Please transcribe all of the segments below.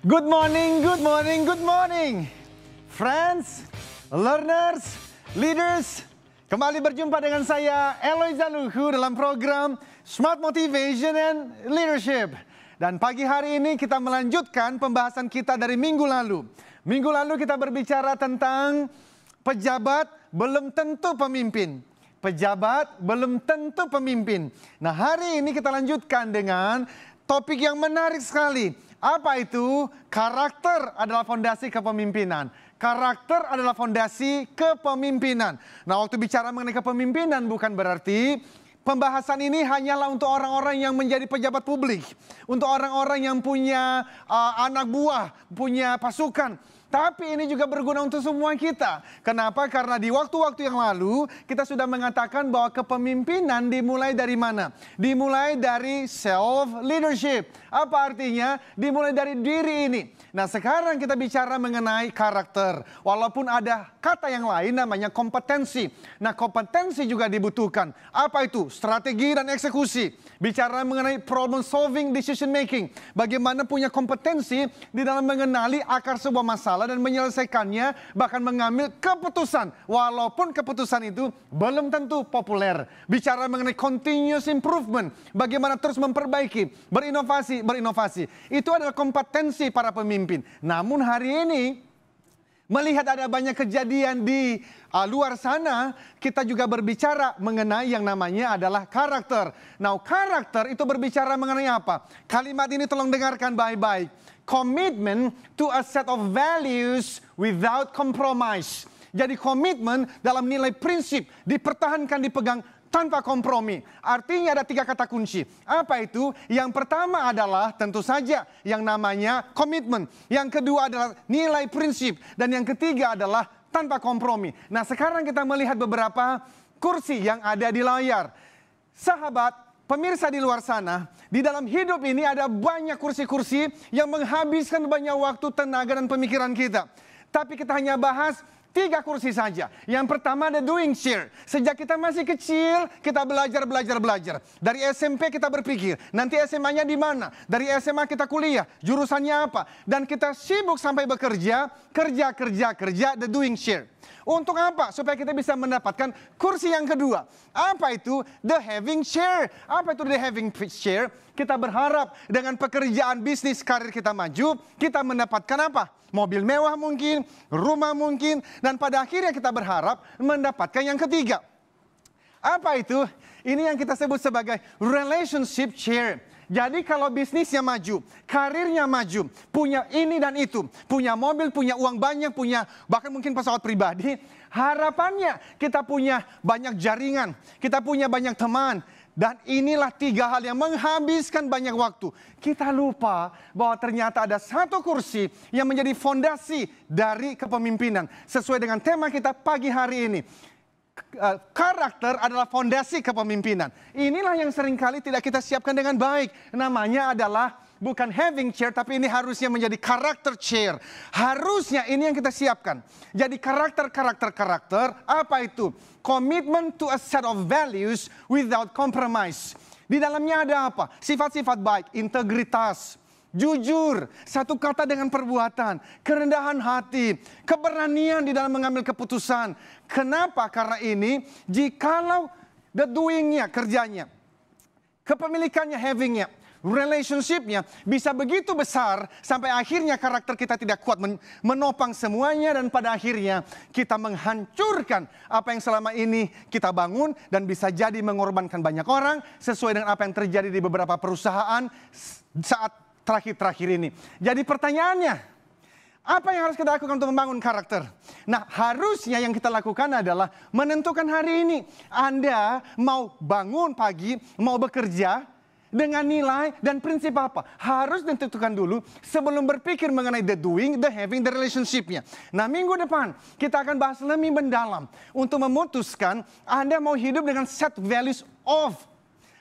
Good morning, good morning, good morning. Friends, learners, leaders. Kembali berjumpa dengan saya, Eloy Zanuhu dalam program Smart Motivation and Leadership. Dan pagi hari ini kita melanjutkan pembahasan kita dari minggu lalu. Minggu lalu kita berbicara tentang pejabat belum tentu pemimpin. Pejabat belum tentu pemimpin. Nah, hari ini kita lanjutkan dengan topik yang menarik sekali. Apa itu? Karakter adalah fondasi kepemimpinan. Karakter adalah fondasi kepemimpinan. Nah, waktu bicara mengenai kepemimpinan bukan berarti pembahasan ini hanyalah untuk orang-orang yang menjadi pejabat publik. Untuk orang-orang yang punya anak buah, punya pasukan. Tapi ini juga berguna untuk semua kita. Kenapa? Karena di waktu-waktu yang lalu kita sudah mengatakan bahwa kepemimpinan dimulai dari mana? Dimulai dari self-leadership. Apa artinya? Dimulai dari diri ini. Nah, sekarang kita bicara mengenai karakter. Walaupun ada kata yang lain namanya kompetensi. Nah, kompetensi juga dibutuhkan. Apa itu? Strategi dan eksekusi. Bicara mengenai problem solving, decision making. Bagaimana punya kompetensi di dalam mengenali akar sebuah masalah dan menyelesaikannya, bahkan mengambil keputusan. Walaupun keputusan itu belum tentu populer. Bicara mengenai continuous improvement. Bagaimana terus memperbaiki, berinovasi. Itu adalah kompetensi para pemimpin. Namun hari ini, melihat ada banyak kejadian di luar sana, kita juga berbicara mengenai yang namanya adalah karakter. Nah, karakter itu berbicara mengenai apa? Kalimat ini tolong dengarkan baik-baik. Commitment to a set of values without compromise. Jadi komitmen dalam nilai prinsip dipertahankan, dipegang tanpa kompromi. Artinya ada 3 kata kunci. Apa itu? Yang pertama adalah tentu saja yang namanya komitmen. Yang kedua adalah nilai prinsip. Dan yang ketiga adalah tanpa kompromi. Nah, sekarang kita melihat beberapa kursi yang ada di layar. Sahabat, pemirsa di luar sana, di dalam hidup ini ada banyak kursi-kursi yang menghabiskan banyak waktu, tenaga, dan pemikiran kita. Tapi kita hanya bahas 3 kursi saja. Yang pertama ada doing chair. Sejak kita masih kecil, kita belajar. Dari SMP kita berpikir, nanti SMA-nya di mana? Dari SMA kita kuliah, jurusannya apa? Dan kita sibuk sampai bekerja, kerja, the doing chair. Untuk apa? Supaya kita bisa mendapatkan kursi yang kedua. Apa itu? The having chair. Apa itu the having chair? Kita berharap dengan pekerjaan bisnis karir kita maju, kita mendapatkan apa? Mobil mewah mungkin, rumah mungkin, dan pada akhirnya kita berharap mendapatkan yang ketiga. Apa itu? Ini yang kita sebut sebagai relationship chair. Jadi kalau bisnisnya maju, karirnya maju, punya ini dan itu, punya mobil, punya uang banyak, punya bahkan mungkin pesawat pribadi, harapannya kita punya banyak jaringan, kita punya banyak teman. Dan inilah 3 hal yang menghabiskan banyak waktu. Kita lupa bahwa ternyata ada 1 kursi yang menjadi fondasi dari kepemimpinan. Sesuai dengan tema kita pagi hari ini. Karakter adalah fondasi kepemimpinan. Inilah yang seringkali tidak kita siapkan dengan baik. Namanya adalah bukan having chair, tapi ini harusnya menjadi karakter chair. Harusnya ini yang kita siapkan. Jadi karakter. Apa itu? Commitment to a set of values without compromise. Di dalamnya ada apa? Sifat-sifat baik, integritas, jujur, satu kata dengan perbuatan, kerendahan hati, keberanian di dalam mengambil keputusan. Kenapa? Karena ini, jikalau the doing-nya, kerjanya, kepemilikannya, having-nya, relationship-nya bisa begitu besar sampai akhirnya karakter kita tidak kuat menopang semuanya, dan pada akhirnya kita menghancurkan apa yang selama ini kita bangun dan bisa jadi mengorbankan banyak orang sesuai dengan apa yang terjadi di beberapa perusahaan saat terakhir-terakhir ini. Jadi pertanyaannya, apa yang harus kita lakukan untuk membangun karakter? Nah, harusnya yang kita lakukan adalah menentukan hari ini. Anda mau bangun pagi, mau bekerja dengan nilai dan prinsip apa? Harus ditentukan dulu sebelum berpikir mengenai the doing, the having, the relationship-nya. Nah, minggu depan kita akan bahas lebih mendalam untuk memutuskan Anda mau hidup dengan set values of.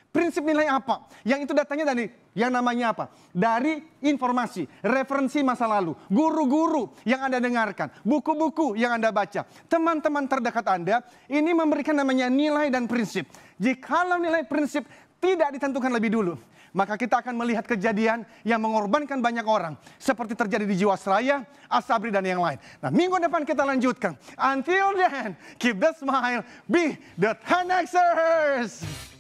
Prinsip nilai apa? Yang itu datangnya dari yang namanya apa? Dari informasi, referensi masa lalu, guru-guru yang Anda dengarkan, buku-buku yang Anda baca, teman-teman terdekat Anda, ini memberikan namanya nilai dan prinsip. Jikalau nilai prinsip tidak ditentukan lebih dulu, maka kita akan melihat kejadian yang mengorbankan banyak orang. Seperti terjadi di Jiwasraya, Asabri, dan yang lain. Nah, minggu depan kita lanjutkan. Until then, keep the smile, be the 10Xers!